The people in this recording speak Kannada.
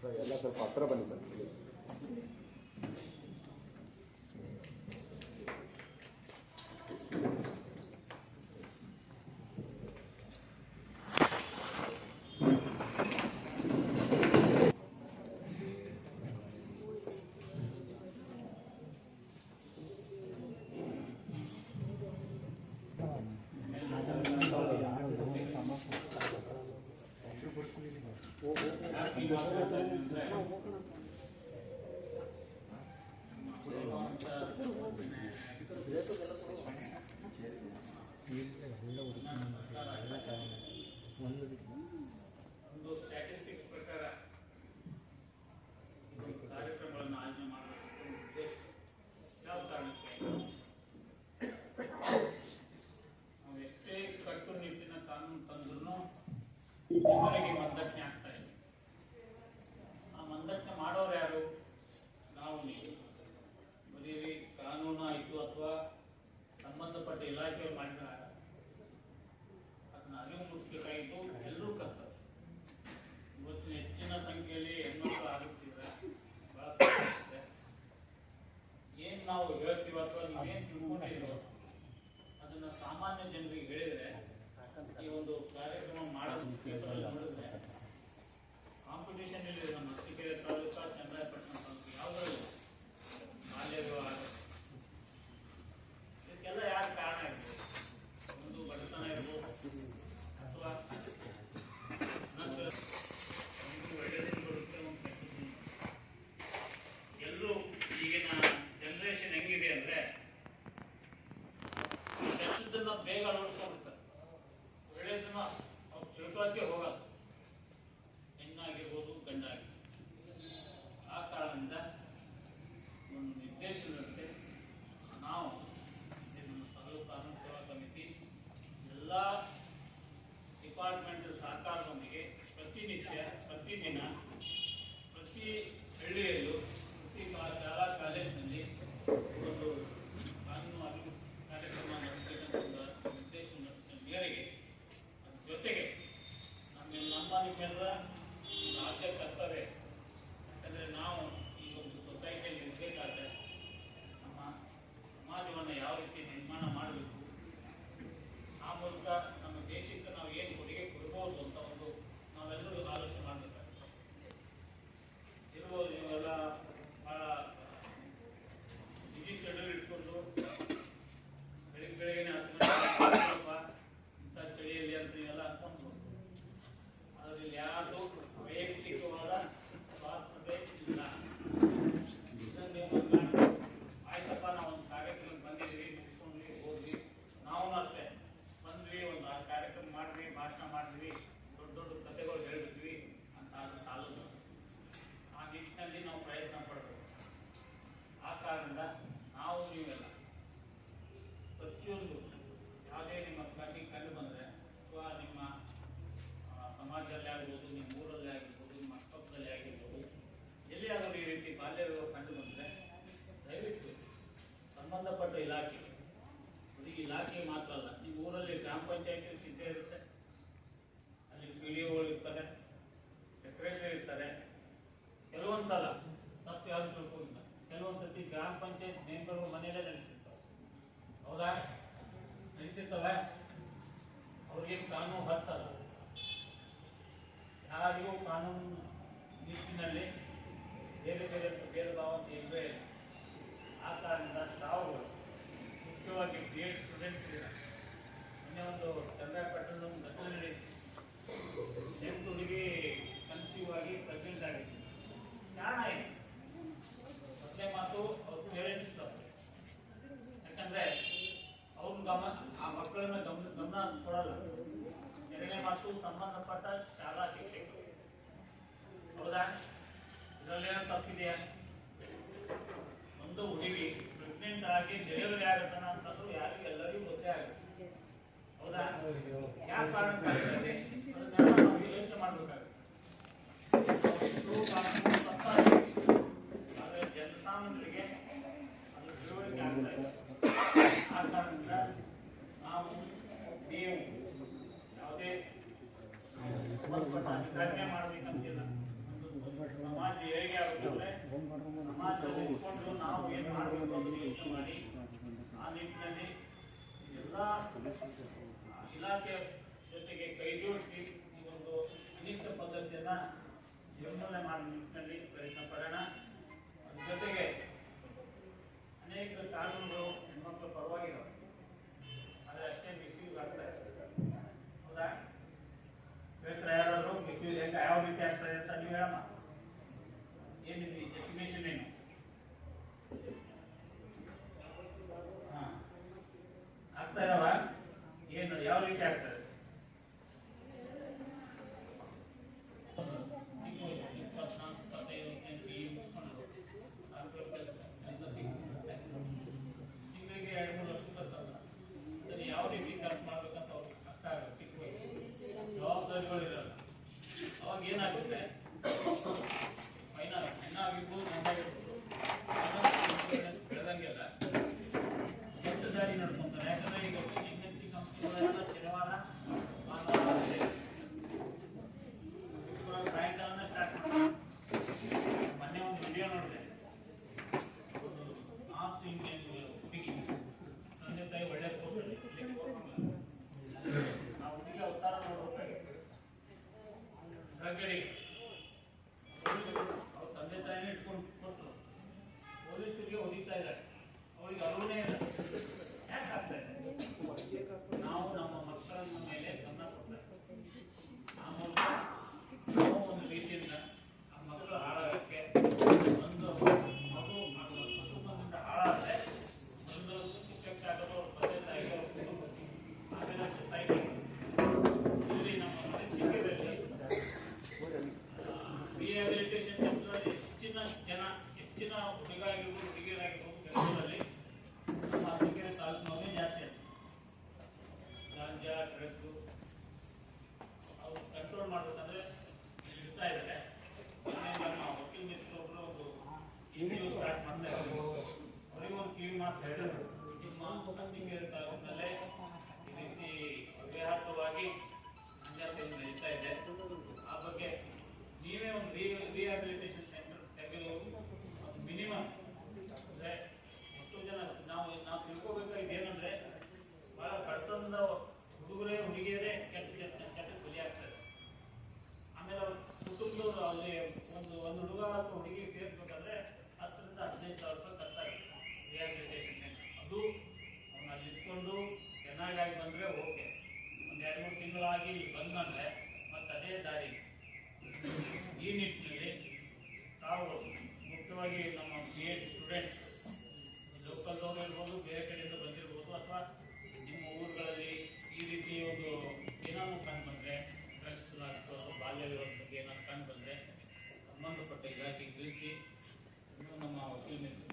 ಸರ್ ಎಲ್ಲ ಸ್ವಲ್ಪ ಹತ್ರ ಬನ್ನಿ ಸರ್ ಪ್ಲೀಸ್. ಒಂದು ಸ್ಟ್ಯಾಟಿಸ್ಟಿಕ್ಸ್ ಪ್ರಕಾರ ಕಾರ್ಯಕ್ರಮಗಳನ್ನು ಆಯೋಜನೆ ಮಾಡಬೇಕು ಉದ್ದೇಶ ಯಾವ ಕಾರಣಕ್ಕೆ ನಾವು ಎಷ್ಟೇ ಕಟ್ಟುನಿಟ್ಟಿನ ಕಾನೂನು ತಂದ್ರೂ ಜನರಿಗೆ ಮಂದಟ್ಟಣೆ ಆಗ್ತಾ ಇದೆ. ಆ ಮಂದಟ್ಟಣೆ ಮಾಡೋರು ಯಾರು? ನಾವು ನೀವು. ಬರೀ ಕಾನೂನು ಆಯಿತು ಅಥವಾ ಸಂಬಂಧಪಟ್ಟ ಇಲಾಖೆಯವರು ಮಾಡಿದ್ರೆ ಅದನ್ನ ಅರಿವು ಮೂಡಿಸಬೇಕಾಗಿತ್ತು ಎಲ್ಲರೂ ಕರ್ತವ್ಯ. ಇವತ್ತಿನ ಹೆಚ್ಚಿನ ಸಂಖ್ಯೆಯಲ್ಲಿ ಹೆಣ್ಮಕ್ಳು ಆಗುತ್ತಿದ್ದಾರೆ, ಬಹಳ ಕಷ್ಟ. ಏನ್ ನಾವು ಹೇಳ್ತೀವಿ ಅಥವಾ ನೀವೇನ್ ತಿಳ್ಕೊಂಡಿರೋ ಅದನ್ನ ಸಾಮಾನ್ಯ ಜನರಿಗೆ ಹೇಳಿದ್ರೆ ಈ ಒಂದು ಕಾರ್ಯಕ್ರಮ ಮಾಡೋದು ನೋಡಿದ್ರೆ ಕಾಂಪಿಟೇಷನ್ ಇಲ್ಲಿ ನಮ್ಮ ಅರಸೀಕೆರೆ ತಾಲೂಕಾ, ಚನ್ನರಾಯಪಟ್ಟಣ ತಾಲೂಕು ಯಾವುದರಲ್ಲಿ ಬಾಲ್ಯ ವಿವಾಹ ಇದಕ್ಕೆಲ್ಲ ಯಾರು ಕಾರಣ ಇರ್ಬೋದು? ಒಂದು ಬಡತನ ಇರ್ಬೋದು ಅಥವಾ ಒಳ್ಳೆಯದನ್ನು ಬರುತ್ತೆ, ಒಂದು ಕೆಟ್ಟದ್ದು. ಎಲ್ಲರೂ ಈಗಿನ ಜನರೇಷನ್ ಹೆಂಗಿದೆ ಅಂದ್ರೆ ಕೆಟ್ಟದನ್ನ ಬೇಗ ಅಳವಡಿಸ್ಕೊಂಡ್ಬಿಡ್ತಾರೆ, ಒಳ್ಳೆಯದನ್ನ ಅವ್ರು ತಿಳ್ಕೊಳ್ಳೋಕ್ಕೆ ಹೋಗಲ್ಲ, ಹೆಣ್ಣಾಗಿರ್ಬೋದು ಗಂಡಾಗಿರ್ಬೋದು. ಆ ಕಾರಣದಿಂದ ಒಂದು ನಿರ್ದೇಶನದಂತೆ ನಾವು ತಾಲೂಕು ಕಾನೂನು ಸೇವಾ ಸಮಿತಿ ಎಲ್ಲ ಡಿಪಾರ್ಟ್ಮೆಂಟ್ ಸಹಕಾರದೊಂದಿಗೆ ಪ್ರತಿನಿತ್ಯ, ಪ್ರತಿದಿನ, ಪ್ರತಿ ಹಳ್ಳಿಯಲ್ಲೂ, ಪ್ರತಿ ಶಾಲಾ ಕಾಲೇಜಿನಲ್ಲಿ ಒಂದು ಕಾನೂನು ಅರಿವು ಕಾರ್ಯಕ್ರಮ ನಡೆಸಬೇಕಂತ ನಿರ್ದೇಶನ ಮೇರೆಗೆ ಅದ್ರ ಜೊತೆಗೆ ನಿಮ್ಮೆಲ್ಲರ ರಾಜ್ಯ ಕರ್ತವ್ಯ. ಯಾಕಂದರೆ ನಾವು ಈ ಒಂದು ಸೊಸೈಟಿಯಲ್ಲಿ ಇರಬೇಕಾದ್ರೆ ನಮ್ಮ ಸಮಾಜವನ್ನು ಯಾವ ರೀತಿ ನಿರ್ಮಾಣ ಮಾಡಬೇಕು, ಆ ಮೂಲಕ ನಮ್ಮ ದೇಶಕ್ಕೆ ನಾವು ಏನು ಕೊಡುಗೆ ಕೊಡ್ಬೋದು ಅಂತ ಒಂದು ನಾವೆಲ್ಲರೂ ಆಲೋಚನೆ ಮಾಡಬೇಕಾಗುತ್ತೆ. ಇರ್ಬೋದು ನೀವೆಲ್ಲ ಭಾಳ ಬಿಸಿ ಶೆಡ್ಯೂಲ್ ಇಟ್ಕೊಂಡು ಬೆಳಿಗ್ಗೆ 10 ಗಂಟೆ ಇಂಥ ಚಳಿಯಲ್ಲಿ ಅಂತ ನೀವೆಲ್ಲ ಅನ್ಕೊಂಡು, ಅದರಲ್ಲಿ ಯಾವುದು ವೈಯಕ್ತಿಕವಾದ ಸ್ವಾರ್ಥತೆ ಇಲ್ಲ. ಆಯ್ತಪ್ಪ, ನಾವು ಒಂದು ಕಾರ್ಯಕ್ರಮ ಬಂದಿದ್ವಿ, ಮುಗಿಸ್ಕೊಂಡ್ವಿ, ಹೋದ್ವಿ, ನಾವು ಅಷ್ಟೇ ಬಂದ್ವಿ, ಒಂದು ಕಾರ್ಯಕ್ರಮ ಮಾಡಿದ್ವಿ, ಭಾಷಣ ಮಾಡಿದ್ವಿ, ದೊಡ್ಡ ದೊಡ್ಡ ಕಥೆಗಳು ಹೇಳಿದ್ವಿ ಅಂತ ಅದು ಸಾಲದು. ಆ ನಿಟ್ಟಿನಲ್ಲಿ ನಾವು ಪ್ರಯತ್ನ ಪಡಬೇಕು. ಆ ಕಾರಣದಿಂದ ನಾವು ನೀವೆಲ್ಲ ಪ್ರತಿಯೊಂದು ಯಾವುದೇ ನಿಮ್ಮ ಕಣ್ಣಿಗೆ ಕಂಡು ಬಂದರೆ ಅಥವಾ ನಿಮ್ಮ ಸಮಾಜದಲ್ಲಿ ಆಗ್ಬೋದು, ನಿಮ್ಮ ಊರಲ್ಲಿ ಆಗಿರ್ಬೋದು, ನಿಮ್ಮ ಅಕ್ಕಪಕ್ಕದಲ್ಲಿ ಆಗಿರ್ಬೋದು, ಎಲ್ಲಿಯಾದರೂ ಈ ರೀತಿ ಬಾಲ್ಯ ವಿವಾಹ ಕಂಡು ಬಂದರೆ ದಯವಿಟ್ಟು ಸಂಬಂಧಪಟ್ಟ ಇಲಾಖೆ, ಈ ಇಲಾಖೆ ಮಾತ್ರ ಅಲ್ಲ, ನಿಮ್ಮ ಊರಲ್ಲಿ ಗ್ರಾಮ ಪಂಚಾಯತಿ ಸಿದ್ಧ ಇರುತ್ತೆ, ಅಲ್ಲಿ PDOಗಳು ಇರ್ತಾರೆ, ಸೆಕ್ರೆಟರಿ ಇರ್ತಾರೆ. ಕೆಲವೊಂದು ಸಲ ತಪ್ಪು ಯಾವುದು ತಿಳ್ಕೊಂಡಿಲ್ಲ, ಕೆಲವೊಂದು ಸತಿ ಗ್ರಾಮ ಪಂಚಾಯತ್ ಮೆಂಬರ್ಗಳು ಮನೆಯಲ್ಲೇ ನಡೀತಿರ್ತಾವೆ. ಹೌದಾ? ನಡೀತಿರ್ತವೆ. ಅವ್ರಿಗೇನು ಕಾನೂನು ಹತ್ತಲ್ಲ, ಯಾರಿಗೂ ಕಾನೂನು ನಿಟ್ಟಿನಲ್ಲಿ ಬೇರೆ ಬೇರೆ ಭೇದ ಭಾವ ಅಂತ ಇಲ್ಲವೇ ಇಲ್ಲ. ಆ ಕಾರಣದಿಂದ ತಾವುಗಳು ಮುಖ್ಯವಾಗಿ BEd ಸ್ಟೂಡೆಂಟ್ಸ್ ಇದ್ದೀರ. ಮೊನ್ನೆ ಒಂದು ಚನ್ನರಾಯಪಟ್ಟಣದ ಒಂದು ಘಟನೆ ನಡೆಯಿತು. 8 ಹುಡುಗಿ ಕನ್ಸೀವ್ ಆಗಿ ಪ್ರೆಗ್ನೆಂಟ್ ಆಗಿತ್ತು. ಕಾರಣ ಏನು? ಮೊದಲನೇ ಮಾತು ಅವ್ರ ಪೇರೆಂಟ್ಸ್ ತಪ್ಪು. ಯಾಕಂದ್ರೆ ಅವ್ರ ಆ ಮಕ್ಕಳನ್ನ ಗಮನ ಕೊಡಲ್ಲ. ಎರಡನೇ ಮಾತು ಸಂಬಂಧಪಟ್ಟ ಶಾಲಾ ಶಿಕ್ಷಕರು. ಹೌದಾ? ಇದರಲ್ಲೇನೋ ತಪ್ಪಿದೆಯಾ? ಒಂದು ಹುಡುಗಿ ಪ್ರೆಗ್ನೆಂಟ್ ಆಗಿ ಡೆಲಿವರಿ ಆಗತ್ತನ ಅಂತಂದ್ರು ಯಾರಿಗೂ ಎಲ್ಲರಿಗೂ ಗೊತ್ತೇ ಆಗುತ್ತೆ. ಹೌದಾ? ಯಾವ ಕಾರಣಕ್ಕಾಗ್ತದೆ ಅದನ್ನೆಲ್ಲ ನಾವು ಯೋಚನೆ ಮಾಡಬೇಕಾಗುತ್ತೆ. ಆದರೆ ಜನಸಾಮಾನ್ಯರಿಗೆ ಅದು ತಿಳುವಳಿಕೆ ಆಗ್ತಾ ಇದೆ. ಆ ಕಾರಣದಿಂದ ನಾವು ನೀವು ಯಾವುದೇ ಅಧಿಕಾರಿನೇ ಮಾಡಬೇಕಂತಿಲ್ಲ. ಸಮಾಜದಲ್ಲಿ ಇಟ್ಕೊಂಡು ನಾವು ಏನು ಮಾಡಬೇಕು ಅಂತ ಯೋಚನೆ ಮಾಡಿ ಆ ನಿಟ್ಟಿನಲ್ಲಿ ಎಲ್ಲ ಇಲಾಖೆ ಜೊತೆಗೆ ಕೈ ಜೋಡಿಸಿ ಈ ಒಂದು ಅನಿಷ್ಟ ಪದ್ಧತಿಯನ್ನ ನಿರ್ಮೂಲನೆ ಮಾಡುವ ನಿಟ್ಟಿನಲ್ಲಿ ಪ್ರಯತ್ನ ಪಡೋಣ. ಅದ್ರ ಜೊತೆಗೆ ಅನೇಕ ಕಾನೂನುಗಳು ಹೆಣ್ಮಕ್ಳ ಪರವಾಗಿದ್ದಾವೆ, ಆದರೆ ಅಷ್ಟೇ ಮಿಸ್ಯೂಸ್ ಆಗ್ತಾ ಇದೆ. ಹೌದಾ? ಹೇಳ್ತಾರೆ ಯಾರಾದ್ರು ಮಿಸ್ಯೂಸ್ ಹೆಂಗ ಯಾವ ರೀತಿ ಆಗ್ತಾ ಇದೆ ಅಂತ ನೀವು ಹೇಳಮ್ಮ. ಏನಿದೆ ಎಸ್ಟಿಮೇಷನ್ ಏನು? ಆಗ್ತಾ ಇದಾವ? ಏನು ಯಾವ ರೀತಿ ಆಗ್ತದೆ? ತಿಂಗಳಿಗೆ 2-3 ಲಕ್ಷ ಬರ್ತಲ್ಲ, ಅದನ್ನು ಯಾವ ರೀತಿ ಖರ್ಚು ಮಾಡ್ಬೇಕಂತ ಅವ್ರಿಗೆ ಅರ್ಥ ಆಗುತ್ತೆ. ಚಿಕ್ಕ ವಯಸ್ಸು ಜವಾಬ್ದಾರಿಗಳಿರಲ್ಲ. ಅವಾಗ ಏನಾಗುತ್ತೆ, ಹೆಣ್ಣಾಗಿರ್ಬೋದು ಗಂಡಾಗಿರ್ಬೋದು ಬೆಳೆದಂಗೆಲ್ಲ ಕೆಟ್ಟ ದಾರಿ ನಡ್ಕೊಂತಾರೆ. ಯಾಕಂದ್ರೆ ಈಗ MNC ಕಂಪ್ನಿಗಳೆಲ್ಲ ಶನಿವಾರ ಸಾಯಂಕಾಲನ ಸ್ಟಾರ್ಟ್ ಮಾಡ್ತಾರೆ. ಮೊನ್ನೆ ಒಂದು ವಿಡಿಯೋ ನೋಡಿದೆ, ನಾರ್ತ್ ಇಂಡಿಯನ್ ಹುಡುಗಿ ತಂದೆ ತಾಯಿ ಒಳ್ಳೆ ಪೋಸ್ಟ್ ಆ ಹುಡುಗಿ ಅವತಾರ ನೋಡ್ಬೇಕಾಗಿತ್ತು. ಡ್ರಗ್ಗಳಿಗೆ ಅವ್ರ ತಂದೆ ತಾಯಿನೇ ಇಟ್ಕೊಂಡು ಕೊಟ್ಟರು, ಪೊಲೀಸರಿಗೆ ಹೊಡಿತಾ ಇದ್ದಾರೆ. ಅವಳಿಗೆ ಅರುಣೇ ಇಲ್ಲ. ಯಾಕೆ ಆಗ್ತಾ ಇದೆ? ನಾವು ನಮ್ಮ ಮಕ್ಕಳ ಮೇಲೆ ಗಮನ ಕೊಡ್ತಾರೆ. ಆ ಮೂಲಕ ನಾವು ಒಂದು ರೀತಿಯಿಂದ ಆ ಮಕ್ಕಳು ಹಾಳಾಗಕ್ಕೆ ಒಂದು ಮಗು ಕುಟುಂಬದಿಂದ ಹಾಳಾದ್ರೆ ಒಂದು ಇಫೆಕ್ಟ್ ಆಗೋದು ಅವ್ರ ತಂದೆ ತಾಯಿಗೆ, ಅವ್ರ ಕುಟುಂಬಕ್ಕೆ, ಆಮೇಲೆ ಸೊಸೈಟಿ. ಇಲ್ಲಿ ನಮ್ಮ ಪರಿಸ್ಥಿತಿಯಲ್ಲಿ ರಿಹ್ಯಾಬಿಲಿಟೇಷನ್ ಸೆಂಟರ್ ಹೆಚ್ಚಿನ ಹುಡುಗಾಗಿರ್ಬೋದು ಹುಡುಗಿಯರಾಗಿರ್ಬೋದು ಬೆಂಗಳೂರಲ್ಲಿ ನಮ್ಮ ಅರಸೀಕೆರೆ ತಾಲೂಕಿನವರೇ ಜಾಸ್ತಿ ಆಗಿದೆ. ಗಾಂಜಾ ಡ್ರಗ್ಸು ಅವ್ರು ಕಂಟ್ರೋಲ್ ಮಾಡಬೇಕಂದ್ರೆ ಇರ್ತಾ ಇದ್ದಾರೆ. ನಮ್ಮ ವಕೀಲ ಮಿತ್ರೊಬ್ಬರು ಒಂದು ಇಂಟರ್ವ್ಯೂ ಸ್ಟಾರ್ಟ್ ಮಾಡ್ತಾ ಇದ್ದಾರೆ. ಅವರಿಗೆ ಒಂದು ಕಿವಿ ಮಾತು ಹೇಳಿದ್ರು, ನಿಮ್ಮ ಅರಸೀಕೆರೆ ತಾಲೂಕಿನಲ್ಲೇ ಈ ರೀತಿ ವ್ಯಾಪಕವಾಗಿ ಅಂಜಾತೆಯನ್ನು ನಡೀತಾ ಇದೆ, ಆ ಬಗ್ಗೆ ನೀವೇ ಒಂದು ರಿಹ್ಯಾಬಿಲಿಟೇಷನ್ ಸೆಂಟರ್ ತೆಗೆದು ಒಂದು ಮಿನಿಮಮ್ ಅಂದರೆ ಎಷ್ಟೋ ಜನ ನಾವು ತಿಳ್ಕೋಬೇಕಾಗಿದೆ ಏನಂದ್ರೆ, ಬಹಳ ಬಡತನದ ಹುಡುಗರೇ ಹುಡುಗಿಯರೇ ಕೆಟ್ಟ ಬಲಿಯಾಗ್ತಾರೆ. ಆಮೇಲೆ ಅವ್ರ ಕುಟುಂಬದವರು ಅಲ್ಲಿ ಒಂದು ಹುಡುಗ ಅಥವಾ ಹುಡುಗಿ ಸೇರಿಸ್ಬೇಕಂದ್ರೆ 10,000 to 15,000 ರೂಪಾಯಿ ಖರ್ಚಾಗುತ್ತೆ ರಿಹ್ಯಾಬಿಲಿಟೇಷನ್ ಸೆಂಟರ್. ಅದು ಅವ್ನು ಅಲ್ಲಿ ಇಟ್ಕೊಂಡು ಚೆನ್ನಾಗಿ ಬಂದರೆ ಓಕೆ, ಒಂದು 2-3 ತಿಂಗಳಾಗಿ ಬಂದಂದ್ರೆ ಮತ್ತೆ ಅದೇ ದಾರಿ. ಈ ನಿಟ್ಟಿನಲ್ಲಿ ತಾವು ಮುಖ್ಯವಾಗಿ ನಮ್ಮ BEd ಸ್ಟೂಡೆಂಟ್ಸ್ ಲೋಕಲ್ದವರು ಇರ್ಬೋದು, ಬೇರೆ ಕಡೆಯಿಂದ ಬಂದಿರ್ಬೋದು, ಅಥವಾ ನಿಮ್ಮ ಊರುಗಳಲ್ಲಿ ಈ ರೀತಿ ಒಂದು ಏನಾದ್ರು ಕಂಡು ಬಂದರೆ, ಡ್ರಗ್ಸ್ ಅಥವಾ ಬಾಲ್ಯ ವಿವಾಹದ ಬಗ್ಗೆ ಏನಾದ್ರು ಕಂಡು ಬಂದರೆ ಸಂಬಂಧಪಟ್ಟ ಇಲಾಖೆಗೆ ತಿಳಿಸಿ. ಇನ್ನೂ ನಮ್ಮ ವಕೀಲ ಮಿತ್ರ